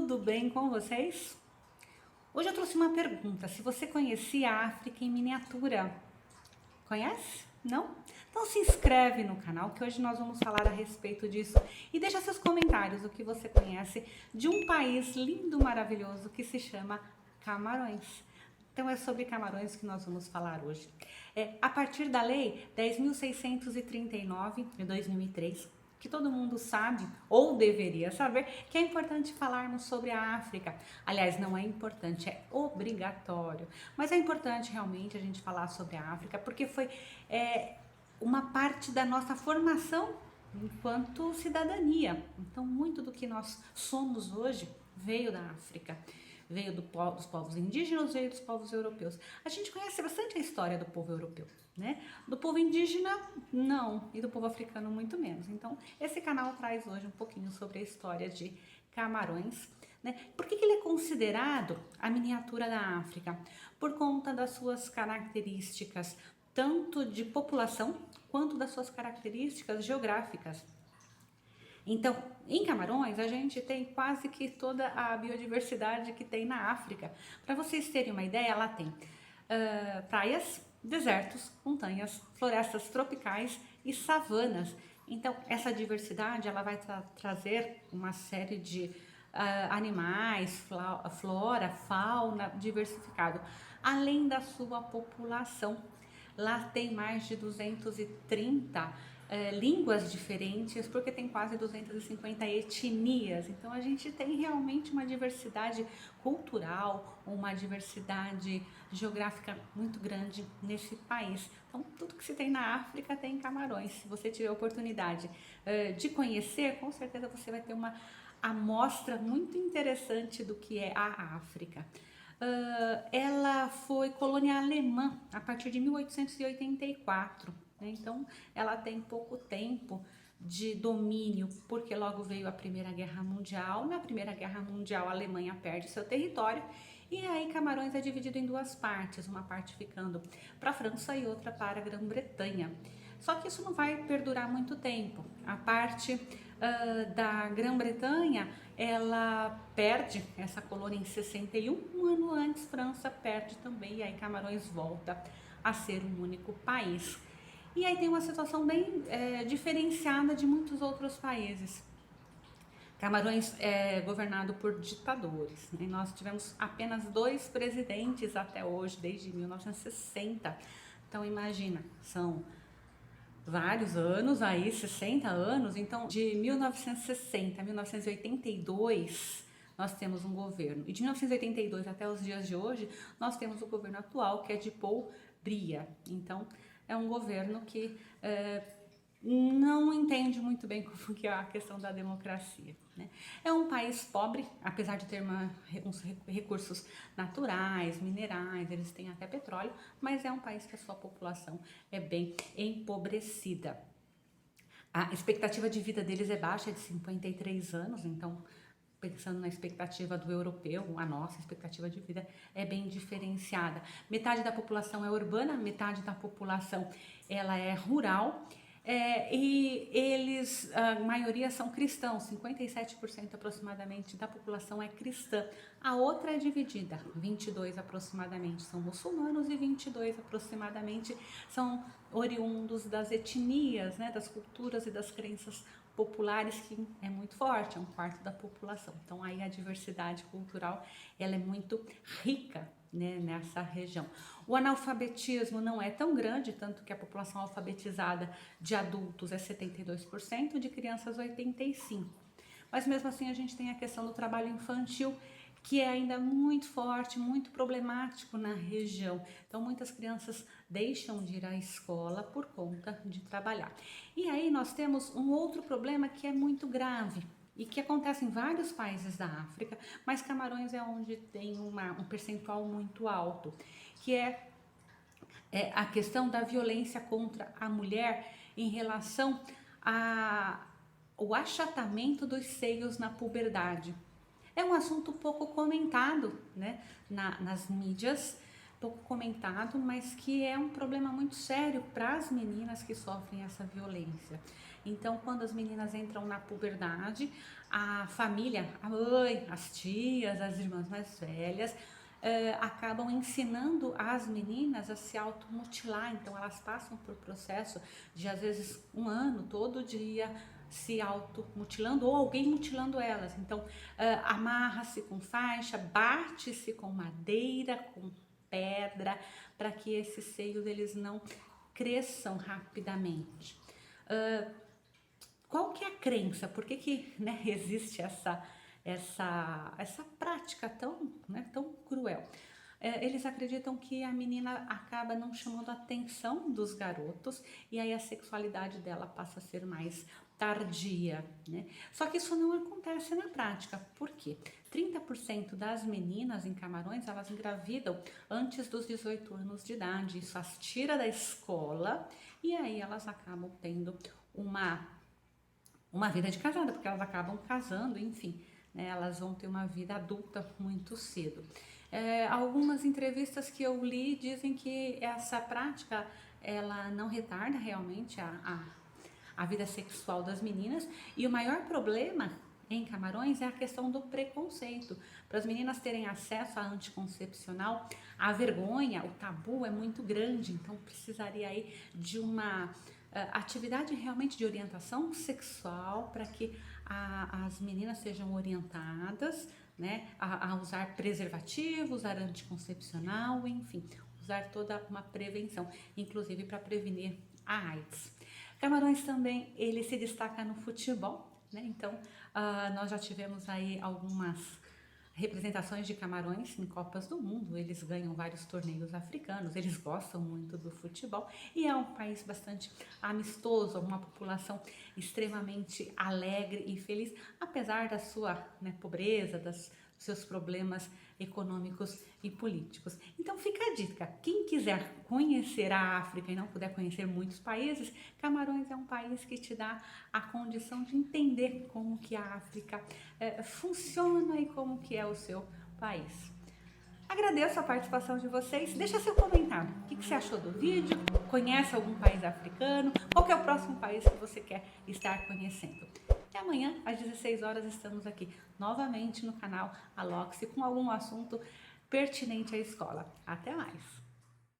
tudo bem com vocês? Hoje eu trouxe uma pergunta, se você conhecia a África em miniatura. Conhece? Não? Então se inscreve no canal que hoje nós vamos falar a respeito disso e deixa seus comentários o que você conhece de um país lindo, maravilhoso que se chama Camarões. Então é sobre Camarões que nós vamos falar hoje. A partir da lei 10.639 de 2003, que todo mundo sabe ou deveria saber, que é importante falarmos sobre a África. Aliás, não é importante, é obrigatório. Mas é importante realmente a gente falar sobre a África porque foi uma parte da nossa formação enquanto cidadania. Então, muito do que nós somos hoje veio da África. Veio dos povos indígenas, veio dos povos europeus. A gente conhece bastante a história do povo europeu, né? Do povo indígena, não, e do povo africano, muito menos. Então, esse canal traz hoje um pouquinho sobre a história de Camarões, né? Por que ele é considerado a miniatura da África? Por conta das suas características, tanto de população, quanto das suas características geográficas. Então, em Camarões, a gente tem quase que toda a biodiversidade que tem na África. Para vocês terem uma ideia, ela tem praias, desertos, montanhas, florestas tropicais e savanas. Então, essa diversidade ela vai trazer uma série de animais, flora, fauna diversificado, além da sua população. Lá tem mais de 230 línguas diferentes, porque tem quase 250 etnias. Então a gente tem realmente uma diversidade cultural, uma diversidade geográfica muito grande nesse país. Então tudo que se tem na África tem em Camarões. Se você tiver a oportunidade de conhecer, com certeza você vai ter uma amostra muito interessante do que é a África. Ela foi colônia alemã a partir de 1884, né? Então ela tem pouco tempo de domínio, porque logo veio a Primeira Guerra Mundial. Na Primeira Guerra Mundial a Alemanha perde seu território e aí Camarões é dividido em duas partes, uma parte ficando para a França e outra para a Grã-Bretanha. Só que isso não vai perdurar muito tempo. A parte da Grã-Bretanha, ela perde essa colônia em 61, um ano antes França perde também, e aí Camarões volta a ser um único país. E aí tem uma situação bem diferenciada de muitos outros países. Camarões é governado por ditadores, né? Nós tivemos apenas 2 presidentes até hoje, desde 1960. Então imagina, são vários anos aí, 60 anos. Então de 1960 a 1982 nós temos um governo, e de 1982 até os dias de hoje nós temos o governo atual, que é de Paul Biya. Então é um governo que não entende muito bem como que é a questão da democracia, né? É um país pobre, apesar de ter uns recursos naturais, minerais, eles têm até petróleo, mas é um país que a sua população é bem empobrecida. A expectativa de vida deles é baixa, é de 53 anos, então pensando na expectativa do europeu, a nossa expectativa de vida é bem diferenciada. Metade da população é urbana, metade da população ela é rural. E eles, a maioria são cristãos, 57% aproximadamente da população é cristã. A outra é dividida, 22 aproximadamente são muçulmanos e 22 aproximadamente são oriundos das etnias, né, das culturas e das crenças populares, que é muito forte, é um quarto da população. Então aí a diversidade cultural ela é muito rica, né, nessa região. O analfabetismo não é tão grande, tanto que a população alfabetizada de adultos é 72%, de crianças 85%. Mas mesmo assim a gente tem a questão do trabalho infantil, que é ainda muito forte, muito problemático na região. Então muitas crianças deixam de ir à escola por conta de trabalhar. E aí nós temos um outro problema que é muito grave e que acontece em vários países da África, mas Camarões é onde tem um percentual muito alto, que é a questão da violência contra a mulher em relação ao achatamento dos seios na puberdade. É um assunto pouco comentado, né, nas mídias, pouco comentado, mas que é um problema muito sério para as meninas que sofrem essa violência. Então, quando as meninas entram na puberdade, a família, a mãe, as tias, as irmãs mais velhas, acabam ensinando as meninas a se automutilar. Então, elas passam por processo de, às vezes, um ano, todo dia, se automutilando ou alguém mutilando elas. Então, amarra-se com faixa, bate-se com madeira, com pedra, para que esses seios eles não cresçam rapidamente. Qual que é a crença? Por que né, existe essa prática tão, né, tão cruel? Eles acreditam que a menina acaba não chamando a atenção dos garotos e aí a sexualidade dela passa a ser mais tardia, né? Só que isso não acontece na prática. Por quê? 30% das meninas em Camarões, elas engravidam antes dos 18 anos de idade. Isso as tira da escola e aí elas acabam tendo uma vida de casada, porque elas acabam casando, enfim, né, elas vão ter uma vida adulta muito cedo. Algumas entrevistas que eu li dizem que essa prática ela não retarda realmente a vida sexual das meninas e o maior problema em Camarões é a questão do preconceito. Para as meninas terem acesso à anticoncepcional, a vergonha, o tabu é muito grande, então precisaria aí de uma atividade realmente de orientação sexual para que as meninas sejam orientadas, né, a usar preservativo, usar anticoncepcional, enfim, usar toda uma prevenção, inclusive para prevenir a AIDS. Camarões também, ele se destaca no futebol, né? Então, nós já tivemos aí algumas representações de Camarões em Copas do Mundo, eles ganham vários torneios africanos, eles gostam muito do futebol e é um país bastante amistoso, uma população extremamente alegre e feliz, apesar da sua, né, pobreza, dos seus problemas econômicos e políticos. Então fica a dica, quem quiser conhecer a África e não puder conhecer muitos países, Camarões é um país que te dá a condição de entender como que a África funciona e como que é o seu país. Agradeço a participação de vocês, deixa seu comentário, o que você achou do vídeo, conhece algum país africano, qual que é o próximo país que você quer estar conhecendo. E amanhã, às 16 horas, estamos aqui novamente no canal Aloxi com algum assunto pertinente à escola. Até mais!